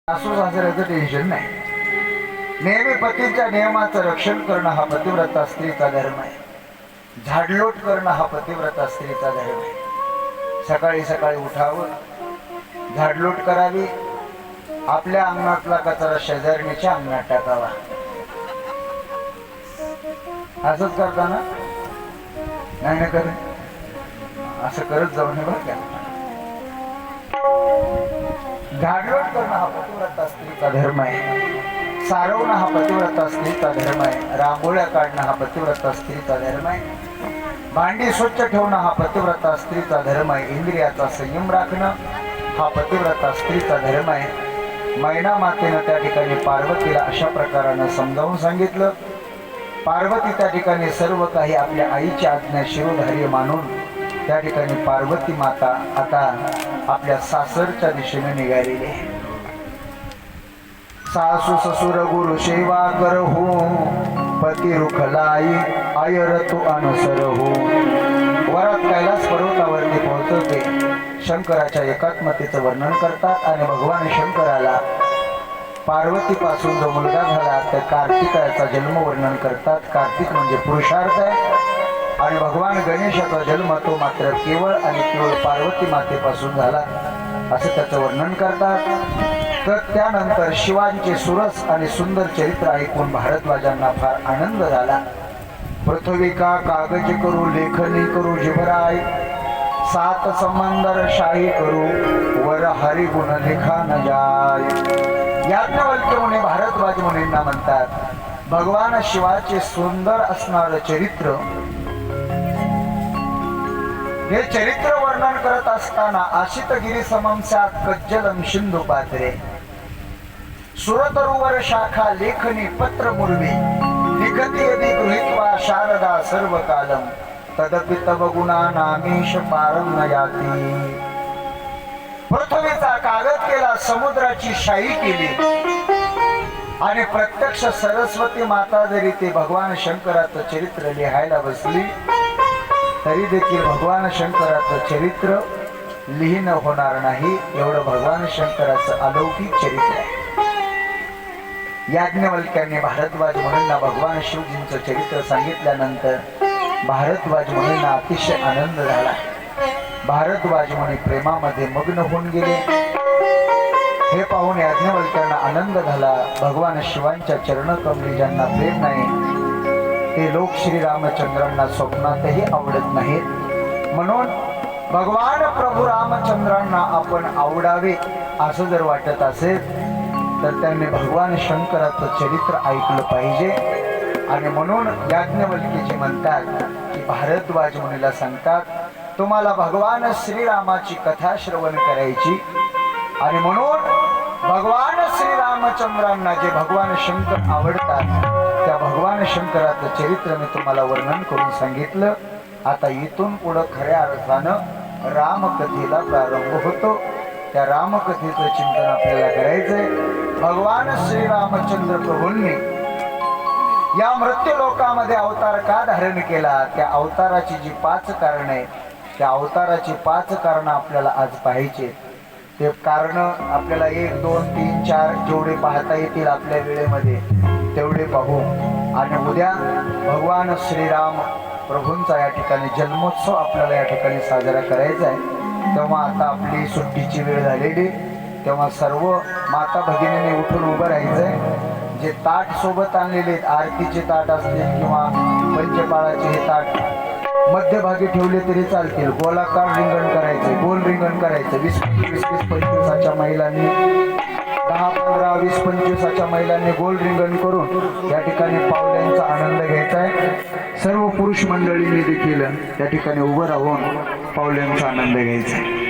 सासू सासऱ्याचं टेन्शन नाही. नेहमी पतीच्या नियमाचं रक्षण करणं हा पतिव्रता स्त्रीचा धर्म आहे. झाडलोट करणं हा पतिव्रता स्त्रीचा धर्म आहे. सकाळी सकाळी उठावं, झाडलोट करावी, आपल्या अंगणातला कचरा शेजारणीच्या अंगणात टाकावा. असंच करताना नाही ना करे, असं करत जाऊ नये बरं का. झाडलोट करणं हा पतिव्रता स्त्रीचा धर्म आहे. सारवणं हा पतिव्रता स्त्रीचा धर्म आहे. रांगोळ्या काढणं हा पतिव्रता स्त्रीचा धर्म आहे. भांडी स्वच्छ ठेवणं हा पतिव्रता स्त्रीचा धर्म आहे. इंद्रियाचा संयम राखणं हा पतिव्रता स्त्रीचा धर्म आहे. मैना मातेनं त्या ठिकाणी पार्वतीला अशा प्रकारानं समजावून सांगितलं. पार्वती त्या ठिकाणी सर्व काही आपल्या आईची आज्ञा शिरोधार्य मानून त्या ठिकाणी पार्वती माता आता आपल्या सासरच्या दिशेने निघालेली आहे. सासू ससुर गुरु सेवा करहू, पती रुखलाई आयर तू अनुसर हो. वरात कैलास पर्वतावरती पोहोचवते. शंकराच्या एकात्मतेचं वर्णन करतात आणि भगवान शंकराला पार्वतीपासून जो मुलगा झाला तर कार्तिकाचा जन्म वर्णन करतात. कार्तिक म्हणजे पुरुषार्थ आहे. आणि भगवान गणेशाचा जन्म तो मात्र केवळ आणि केवळ पार्वती मातेपासून झाला असं त्याचं वर्णन करतात. तर त्यानंतर शिवांचे सुरस आणि सुंदर चरित्र ऐकून भारद्वाजांना फार आनंद झाला. पृथ्वी का कागज करू, लेखनी करू जिभराय, सात समंदर शाही करू, वर हरी गुण लिखा न जाय. याज्ञवल्क्य मुनी भारद्वाज मुनींना म्हणतात, भगवान शिवाचे सुंदर असणारं चरित्र, हे चरित्र वर्णन करत असताना आशितगिरी सममसात कज्जलम सिंधू पात्रे, सुरतरुवर शाखा लेखनी पत्र मुर्वी, लिखती यदि गृहीत्वा शारदा सर्व कालम, तदपि तव गुणा नामीश पारम न याती. पृथ्वीचा कागद केला, समुद्राची शाही केली आणि प्रत्यक्ष सरस्वती माता जरी ते भगवान शंकराचं चरित्र लिहायला बसली तरी देखील भगवान शंकराचं चरित्र लिहिणं होणार नाही. एवढं भगवान शंकराचं अलौकिक चरित्र आहे. याज्ञवल्क्यांनी भारद्वाज मुनींना भगवान शिवजींचं चरित्र सांगितल्यानंतर भारद्वाज मुनींना अतिशय आनंद झाला. भारद्वाज मुनी प्रेमामध्ये मग्न होऊन गेले. हे पाहून याज्ञवल्क्यांना आनंद झाला. भगवान शिवांच्या चरणकमली ज्यांना प्रेम नाही ते लोक श्रीरामचंद्रांना स्वप्नातही आवडत नाहीत. म्हणून भगवान प्रभू रामचंद्रांना आपण आवडावे असं जर वाटत असेल तर त्यांनी भगवान शंकराचं चरित्र ऐकलं पाहिजे. आणि म्हणून याज्ञवल्क्यजी म्हणतात की भारद्वाज मुनीला सांगतात, तुम्हाला भगवान श्रीरामाची कथा श्रवण करायची आणि म्हणून भगवान श्रीरामचंद्रांना जे भगवान शंकर आवडतात त्या भगवान शंकराचं चरित्र मी तुम्हाला वर्णन करून सांगितलं. आता इथून पुढं खऱ्या अर्थानं रामकथेला प्रारंभ होतो. त्या रामकथेचं चिंतन आपल्याला करायचंय. भगवान श्रीरामचंद्र प्रभूंनी या मृत्यू लोकामध्ये अवतार का धारण केला, त्या अवताराची जी 5 कारण आहे त्या अवताराची 5 कारणं आपल्याला आज पाहायचे. ते कारण आपल्याला 1, 2, 3, 4 जेवढे पाहता येतील आपल्या वेळेमध्ये तेवढे पाहू. आणि उद्या भगवान श्रीराम प्रभूंचा या ठिकाणी जन्मोत्सव आपल्याला या ठिकाणी साजरा करायचा आहे. तेव्हा आता आपली सुट्टीची वेळ झालेली, तेव्हा सर्व माता भगिनींनी उठून उभं राहायचंय. जे ताट सोबत आणलेले आरतीचे ताट असतील किंवा पंचपाळाचे हे ताट मध्यभागी ठेवले तरी चालतील. गोलाकार रिंगण करायचे, गोल रिंगण करायचं. 20-25 महिलांनी 10-15-20-25 महिलांनी गोल रिंगण करून या ठिकाणी पावल्यांचा आनंद घ्यायचा आहे. सर्व पुरुष मंडळींनी देखील त्या ठिकाणी उभं राहून पावल्यांचा आनंद घ्यायचा आहे.